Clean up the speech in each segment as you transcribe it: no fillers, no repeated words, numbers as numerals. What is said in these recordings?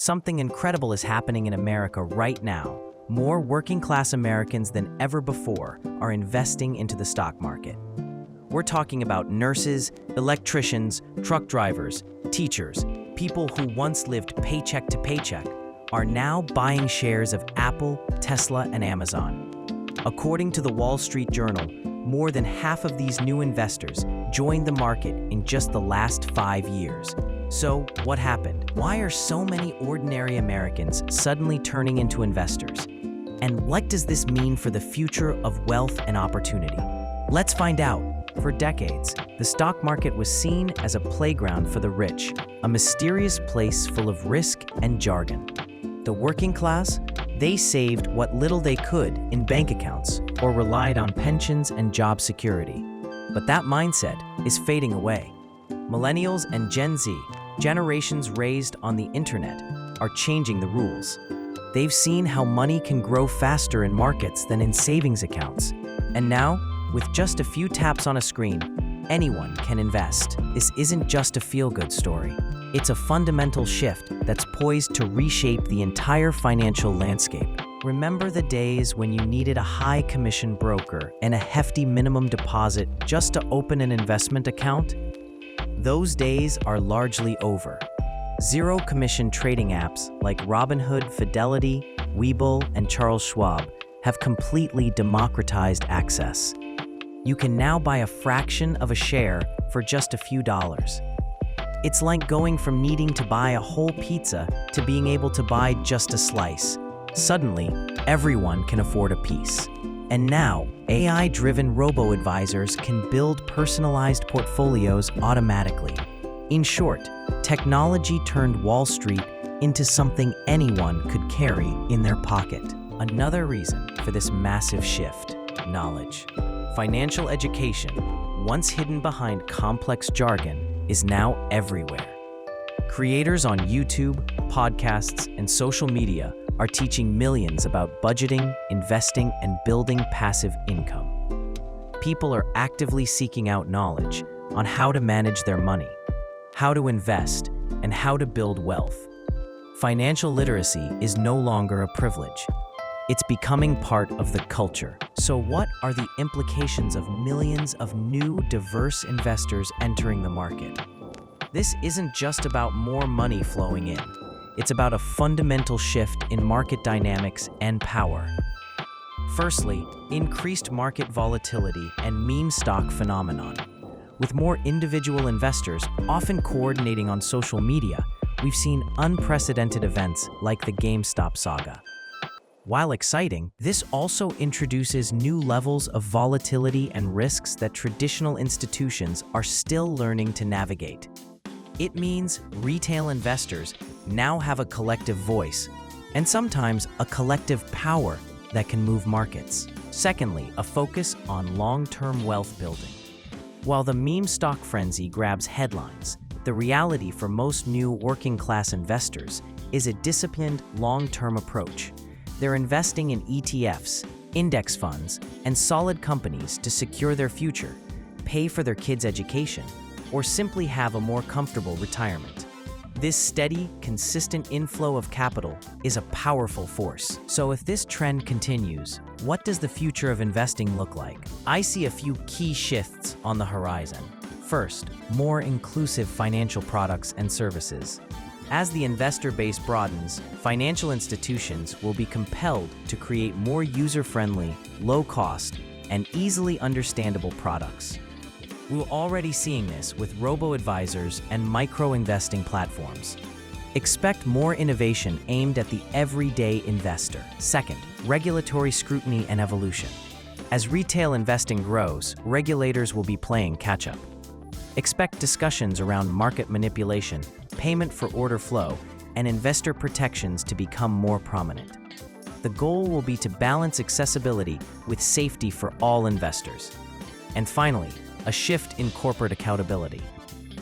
Something incredible is happening in America right now. More working-class Americans than ever before are investing into the stock market. We're talking about nurses, electricians, truck drivers, teachers, people who once lived paycheck to paycheck are now buying shares of Apple, Tesla, and Amazon. According to the Wall Street Journal, more than half of these new investors joined the market in just the last 5 years. So, what happened? Why are so many ordinary Americans suddenly turning into investors? And what does this mean for the future of wealth and opportunity? Let's find out. For decades, the stock market was seen as a playground for the rich, a mysterious place full of risk and jargon. The working class, they saved what little they could in bank accounts or relied on pensions and job security. But that mindset is fading away. Millennials and Gen Z, generations raised on the internet, are changing the rules. They've seen how money can grow faster in markets than in savings accounts. And now, with just a few taps on a screen, anyone can invest. This isn't just a feel-good story. It's a fundamental shift that's poised to reshape the entire financial landscape. Remember the days when you needed a high-commission broker and a hefty minimum deposit just to open an investment account? Those days are largely over. Zero-commission trading apps like Robinhood, Fidelity, Webull, and Charles Schwab have completely democratized access. You can now buy a fraction of a share for just a few dollars. It's like going from needing to buy a whole pizza to being able to buy just a slice. Suddenly, everyone can afford a piece. And now, AI-driven robo-advisors can build personalized portfolios automatically. In short, technology turned Wall Street into something anyone could carry in their pocket. Another reason for this massive shift: knowledge. Financial education, once hidden behind complex jargon, is now everywhere. Creators on YouTube, podcasts, and social media are teaching millions about budgeting, investing, and building passive income. People are actively seeking out knowledge on how to manage their money, how to invest, and how to build wealth. Financial literacy is no longer a privilege. It's becoming part of the culture. So what are the implications of millions of new, diverse investors entering the market? This isn't just about more money flowing in. It's about a fundamental shift in market dynamics and power. Firstly, increased market volatility and meme stock phenomenon. With more individual investors often coordinating on social media, we've seen unprecedented events like the GameStop saga. While exciting, this also introduces new levels of volatility and risks that traditional institutions are still learning to navigate. It means retail investors now have a collective voice, and sometimes a collective power that can move markets. Secondly, a focus on long-term wealth building. While the meme stock frenzy grabs headlines, the reality for most new working-class investors is a disciplined, long-term approach. They're investing in ETFs, index funds, and solid companies to secure their future, pay for their kids' education, or simply have a more comfortable retirement. This steady, consistent inflow of capital is a powerful force. So if this trend continues, what does the future of investing look like? I see a few key shifts on the horizon. First, more inclusive financial products and services. As the investor base broadens, financial institutions will be compelled to create more user-friendly, low-cost, and easily understandable products. We're already seeing this with robo-advisors and micro-investing platforms. Expect more innovation aimed at the everyday investor. Second, regulatory scrutiny and evolution. As retail investing grows, regulators will be playing catch-up. Expect discussions around market manipulation, payment for order flow, and investor protections to become more prominent. The goal will be to balance accessibility with safety for all investors. And finally, a shift in corporate accountability.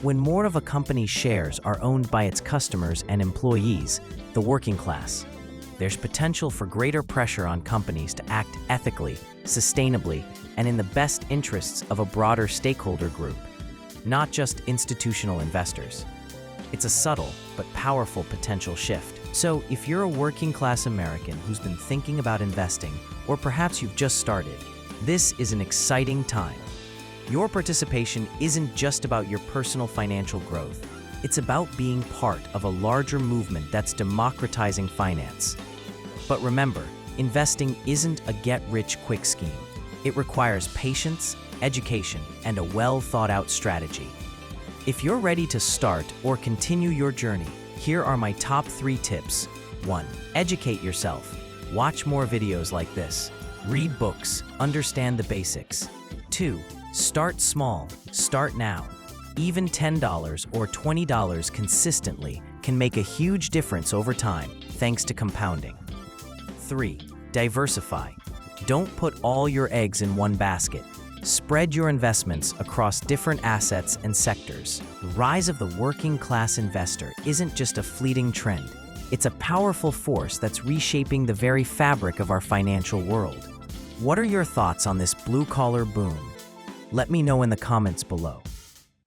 When more of a company's shares are owned by its customers and employees, the working class, there's potential for greater pressure on companies to act ethically, sustainably, and in the best interests of a broader stakeholder group, not just institutional investors. It's a subtle but powerful potential shift. So, if you're a working class American who's been thinking about investing, or perhaps you've just started, this is an exciting time. Your participation isn't just about your personal financial growth. It's about being part of a larger movement that's democratizing finance. But remember, investing isn't a get-rich-quick scheme. It requires patience, education, and a well-thought-out strategy. If you're ready to start or continue your journey, here are my top 3 tips. 1. Educate yourself. Watch more videos like this. Read books. Understand the basics. 2. Start small. Start now. Even $10 or $20 consistently can make a huge difference over time, thanks to compounding. 3. Diversify. Don't put all your eggs in one basket. Spread your investments across different assets and sectors. The rise of the working class investor isn't just a fleeting trend. It's a powerful force that's reshaping the very fabric of our financial world. What are your thoughts on this blue-collar boom? Let me know in the comments below.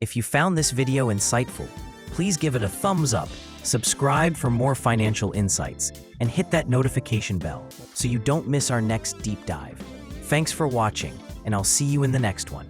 If you found this video insightful, please give it a thumbs up, subscribe for more financial insights, and hit that notification bell so you don't miss our next deep dive. Thanks for watching, and I'll see you in the next one.